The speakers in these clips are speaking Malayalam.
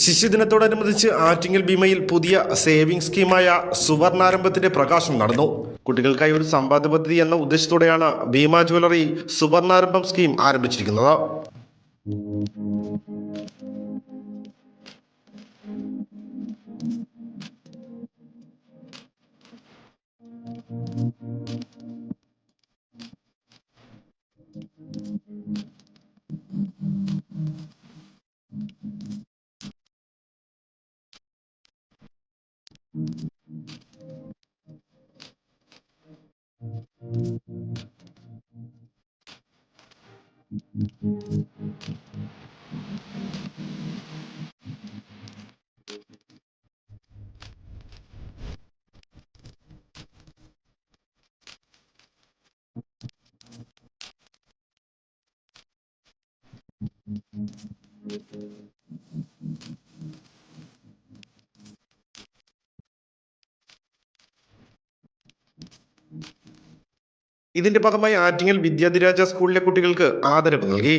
ശിശുദിനത്തോടനുബന്ധിച്ച് ആറ്റിങ്ങൽ ഭീമയിൽ പുതിയ സേവിംഗ് സ്കീമായ സുവർണാരംഭത്തിന്റെ പ്രകാശനം നടന്നു. കുട്ടികൾക്കായി ഒരു സമ്പാദ്യ പദ്ധതി എന്ന ഉദ്ദേശത്തോടെയാണ് ഭീമ ജ്വല്ലറി സുവർണാരംഭം സ്കീം ആരംഭിച്ചിരിക്കുന്നത്. ഇതിന്റെ ഭാഗമായി ആറ്റിങ്ങൽ വിദ്യാധിരാജ സ്കൂളിലെ കുട്ടികൾക്ക് ആദരവ് നൽകി.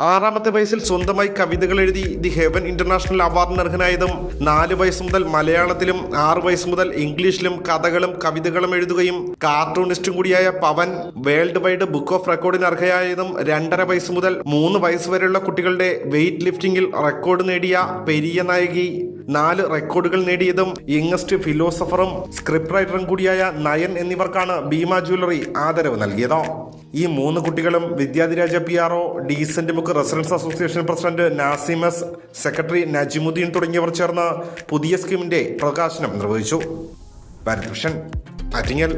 6ാമത്തെ വയസ്സിൽ സ്വന്തമായി കവിതകൾ എഴുതി ദി ഹെവൻ ഇന്റർനാഷണൽ അവാർഡിന് അർഹനായതും 4 വയസ്സ് മുതൽ മലയാളത്തിലും 6 വയസ്സ് മുതൽ ഇംഗ്ലീഷിലും കഥകളും കവിതകളും എഴുതുകയും കാർട്ടൂണിസ്റ്റും കൂടിയായ പവൻ വേൾഡ് വൈഡ് ബുക്ക് ഓഫ് റെക്കോർഡിന് അർഹയായതും 2.5 വയസ്സ് മുതൽ 3 വയസ്സ് വരെയുള്ള കുട്ടികളുടെ വെയ്റ്റ് ലിഫ്റ്റിംഗിൽ റെക്കോർഡ് നേടിയ പെരിയ നായകി 4 റെക്കോർഡുകൾ നേടിയതും യങ്ങസ്റ്റ് ഫിലോസഫറും സ്ക്രിപ്റ്റ് റൈറ്ററും കൂടിയായ നയൻ എന്നിവർക്കാണ് ഭീമ ജ്വല്ലറി ആദരവ് നൽകിയത്. ഈ 3 കുട്ടികളും Vidyadhiraja PRO, decent Mukku residence association president Nasimas, secretary Najimudheen തുടങ്ങിയവർ ചേർന്ന് പുതിയ സ്കീമിന്റെ പ്രകാശനം നിർവഹിച്ചു. ഭാരത് വിഷൻ, ആറ്റിങ്ങൽ.